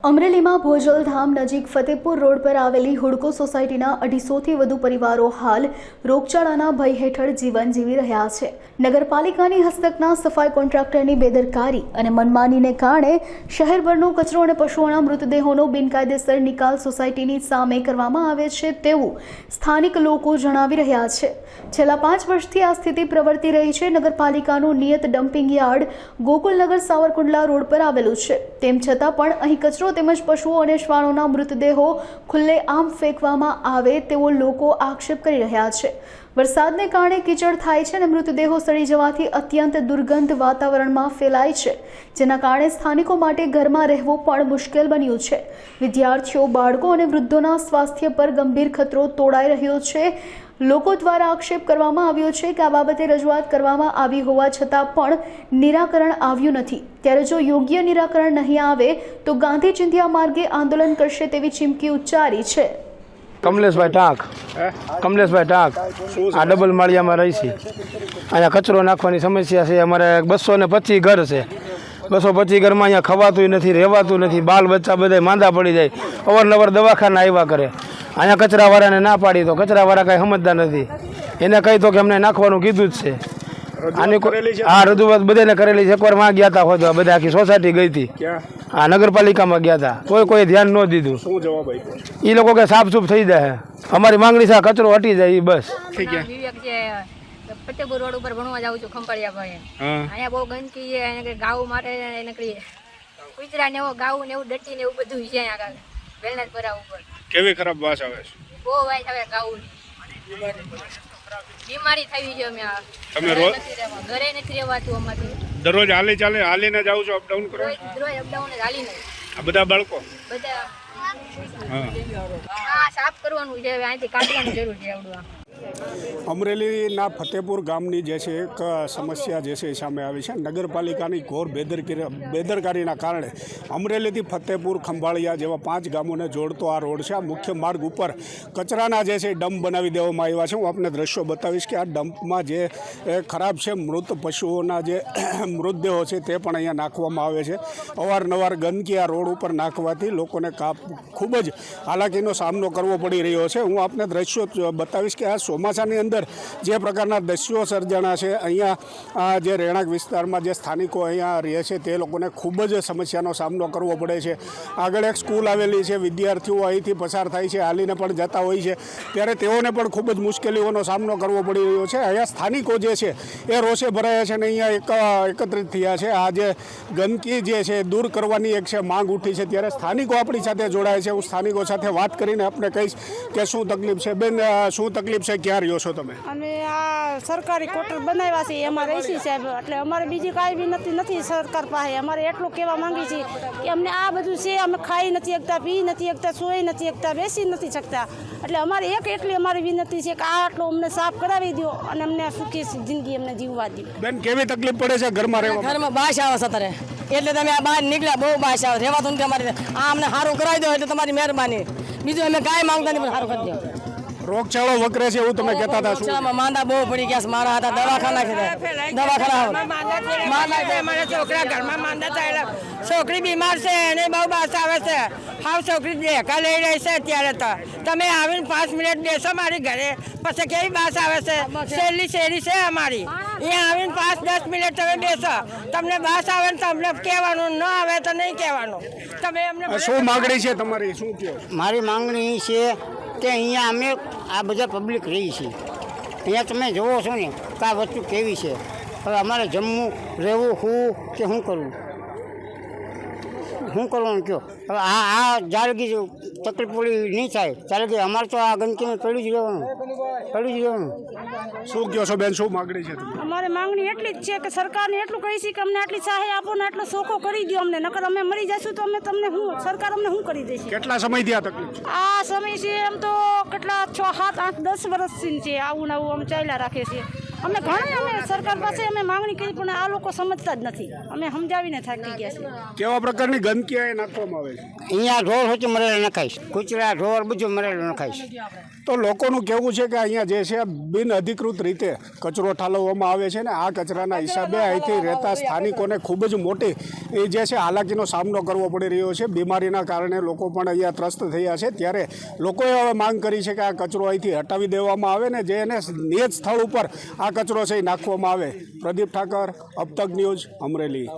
અમરેલીમાં ભોજલધામ નજીક ફતેપુર રોડ પર આવેલી હુડકો સોસાયટીના 250થી વધુ પરિવારો હાલ રોગચાળાના ભય હેઠળ જીવન જીવી રહ્યા છે। નગરપાલિકાની હસ્તકના સફાઈ કોન્ટ્રાક્ટરની બેદરકારી અને મનમાનીને કારણે શહેરભરનો કચરો અને પશુઓના મૃતદેહોનો બિનકાયદેસર નિકાલ સોસાયટીની સામે કરવામાં આવે છે તેવું સ્થાનિક લોકો જણાવી રહ્યા છે। છેલ્લા 5 વર્ષથી આ સ્થિતિ પ્રવર્તી રહી છે। નગરપાલિકાનું નિયત dumping yard Gokulnagar Savarkundla road પર આવેલું છે, તેમ છતાં પણ અહીં કચરો તેમજ પશુઓ અને શ્વાનોના મૃતદેહો ખુલ્લેઆમ ફેંકવામાં આવે તેવો લોકો આક્ષેપ કરી રહ્યા છે। વરસાદને કારણે કીચડ થાય છે અને મૃતદેહો સડી જવાથી અત્યંત દુર્ગંધ વાતાવરણમાં ફેલાય છે, જેના કારણે સ્થાનિકો માટે ઘરમાં રહેવું પણ મુશ્કેલ બન્યું છે। વિદ્યાર્થીઓ, બાળકો અને વૃદ્ધોના સ્વાસ્થ્ય પર ગંભીર ખતરો તોડાઈ રહ્યો છે। લોકો દ્વારા આક્ષેપ કરવામાં આવ્યો છે કે આ બાબતે રજૂઆત કરવામાં આવી હોવા છતાં પણ નિરાકરણ આવ્યું નથી, ત્યારે જો યોગ્ય નિરાકરણ નહીં આવે તો ગાંધી ચિંધ્યા માર્ગે આંદોલન કરશે તેવી ચીમકી ઉચ્ચારી છે। કમલેશભાઈ ટાંક આ ડબલ માળિયામાં રહી છે। અહીંયા કચરો નાખવાની સમસ્યા છે। અમારે 225 ઘર છે। 225 ઘરમાં અહીંયા ખવાતું નથી, રહેવાતું નથી। બાલ બચ્ચા બધા માંદા પડી જાય, અવારનવાર દવાખાના આવ્યા કરે। અહીંયા કચરાવાળાને ના પાડી તો કચરાવાળા કાંઈ સમજતા નથી। એને કહી તો કે અમને નાખવાનું કીધું જ છે। આની હા, રજૂઆત બધાને કરેલી છે। એકવાર માં ગયા હતા, હોય બધા આખી સોસાયટી ગઈ હતી, હા નગરપાલિકામાં ગયા હતા, કોઈ ધ્યાન ન દીધું। શું જવાબ આપ્યો? એ લોકો કે સાફસૂફ થઈ જાય। અમારી માંગણી છે કચરો હટી જાય, એ બસ થઈ ગયા। ફતેપુર રોડ ઉપર ભણવા જાઉં છું, ખંભાળિયા ભાઈ। અહીંયા બહુ ગંદકી છે, અહીંયા ગાઉ માટે નીકળી કુતરા ને ગાઉ ને એવું ડટી ને એવું બધું છે અહીંયા વેલનાથ પરા ઉપર। કેવી ખરાબ વાસ આવે છે? બહુ વાસ આવે ગાઉ બીમારી થઈ છે। અમે તમે રોજ ઘરે નથી રહેવાતું અમારે। દરરોજ હાલીને જાવ છો, અપડાઉન કરો? દરરોજ અપડાઉન હાલીને। આ બધા બાળકો બધા હા સાફ કરવાનું છે, અહીંથી કાઢવાની જરૂર છે આવડું। અમરેલીના ફતેપુર ગામની જે છે એક સમસ્યા જે છે સામે આવી છે। નગરપાલિકાની ઘોર બેદરકારીના કારણે અમરેલીથી ફતેપુર, ખંભાળિયા જેવા 5 ગામોને જોડતો આ રોડ છે। આ મુખ્ય માર્ગ ઉપર કચરાના જે છે ડમ્પ બનાવી દેવામાં આવ્યા છે। હું આપને દ્રશ્યો બતાવીશ કે આ ડમ્પમાં જે ખરાબ છે, મૃત પશુઓના જે મૃતદેહો છે તે પણ અહીંયા નાખવામાં આવે છે। અવારનવાર ગંદકી આ રોડ ઉપર નાખવાથી લોકોને ખૂબ જ હાલાકીનો સામનો કરવો પડી રહ્યો છે। હું આપને દ્રશ્યો બતાવીશ કે આ ચોમાસાની અંદર જે પ્રકારના દ્રશ્યો સર્જાણા છે, અહીંયા જે રહેણાંક વિસ્તારમાં જે સ્થાનિકો અહીંયા રહે છે તે લોકોને ખૂબ જ સમસ્યાનો સામનો કરવો પડે છે। આગળ એક સ્કૂલ આવેલી છે, વિદ્યાર્થીઓ અહીંથી પસાર થાય છે, હાલીને પણ જતા હોય છે, ત્યારે તેઓને પણ ખૂબ જ મુશ્કેલીઓનો સામનો કરવો પડી રહ્યો છે। અહીંયા સ્થાનિકો જે છે એ રોષે ભરાયા છે અને અહીંયા એકત્રિત થયા છે। આ જે ગંદકી જે છે દૂર કરવાની એક છે માંગ ઉઠી છે, ત્યારે સ્થાનિકો આપણી સાથે જોડાય છે। હું સ્થાનિકો સાથે વાત કરીને આપણે કહીશ કે શું તકલીફ છે। બેન, શું તકલીફ છે? ક્યાં રહ્યો છો તમે? અમે આ સરકારી ક્વાર્ટર બનાવ્યા છે એમાં રહીશી સાહેબ, એટલે અમારે બીજી કાંઈ વિનંતી નથી સરકાર પાસે। અમારે એટલું કહેવા માંગી છે કે અમને આ બધું છે, અમે ખાઈ નથી શકતા, પી નથી શકતા, સોઈ નથી શકતા, બેસી નથી શકતા। એટલે અમારે એટલી અમારી વિનંતી છે કે આ આટલું અમને સાફ કરાવી દો અને અમને સુખી જિંદગી અમને જીવવા દો। બેન, કેવી તકલીફ પડે છે ઘરમાં રહેવા? ઘરમાં બાસ આવે છે અત્યારે, એટલે તમે આ બહાર નીકળ્યા બહુ બાસ આવે, રહેવાતું નથી અમારે। આ અમને સારું કરાવી દો એટલે તમારી મહેરબાની, બીજું અમે કાંઈ માંગતા નહીં, સારું કરી દો। રોગચાળો વકરે છે એવું તમે કહેતા હતા? રોગચાળામાં માંદા બહુ પડી ગયા છે, મારા હતા દવાખાના છોકરા ઘરમાં માંદા થયેલા, છોકરી બીમાર છે એને બહુ બાસ આવે છે। હાવ છોકરી દેખા લઈ રહી છે અત્યારે તો। તમે આવીને 5 મિનિટ બેસો મારી ઘરે, પછી કેવી બાસ આવે છે? શેરી છે અમારી, અહીંયા આવીને 5-10 મિનિટ તમે બેસો, તમને બાસ આવે ને તમને કહેવાનું, ન આવે તો નહીં કહેવાનું। તમે અમને શું માંગણી છે તમારી? શું કહો? મારી માંગણી છે કે અહીંયા અમે આ બધા પબ્લિક રહી છીએ, અહીંયા તમે જોવો છો ને કે આ વસ્તુ કેવી છે। હવે અમારે જમવું, રહેવું, શું કે શું કરવું, શું કરવાનું કહો? હવે આ જ્યારે કે તકલીફ પડી નહીં થાય ત્યારે કે અમારે તો આ ગંદકીમાં પડી જ રહેવાનું। શું કહો છો બેન, શું માંગણી છે? અમારે માંગણી એટલી જ છે કે સરકારને એટલું કહી છે કે અમને આટલી સહાય આપો ને આટલો સોખો કરી દો અમને, નકર અમે મરી જઈશું તો અમે તમને સરકાર અમને શું કરી દેશે? કેટલા સમયથી આ તકલીફ? આ સમય છે એમ તો કેટલા 6, 7, 8, 10 વર્ષથી છે આવું નવું અમે ચાલ્યા રાખીએ છીએ। અમે ઘણા અમે સરકાર પાસે અમે માંગણી કરી પણ આ લોકો સમજતા જ નથી, અમે સમજાવીને થાકી ગયા છે। કેવા પ્રકારની ગંદકી અહીં નાખવામાં આવે છે? અહીંયા ઢોર હોતી મરેલા નખાઈશ, કૂતરા, ઢોર બધું મરેલું નખાઈશ। તો લોકોનું કહેવું છે કે અહીંયા જે છે બિન અધિકૃત રીતે કચરો ઠાલવવામાં આવે છે ને આ કચરાના હિસાબે અહીંથી રહેતા સ્થાનિકોને ખૂબ જ મોટી એ જે છે હાલાકીનો સામનો કરવો પડી રહ્યો છે. બીમારીના કારણે લોકો પણ અહીંયા ત્રસ્ત થયા છે. ત્યારે લોકોએ હવે માંગ કરી છે કે આ કચરો અહીંથી હટાવી દેવામાં આવે ને જે એને નિયત સ્થળ ઉપર આ કચરો છે એ નાખવામાં આવે. પ્રદીપ ઠાકર, અબતક ન્યૂઝ, અમરેલી.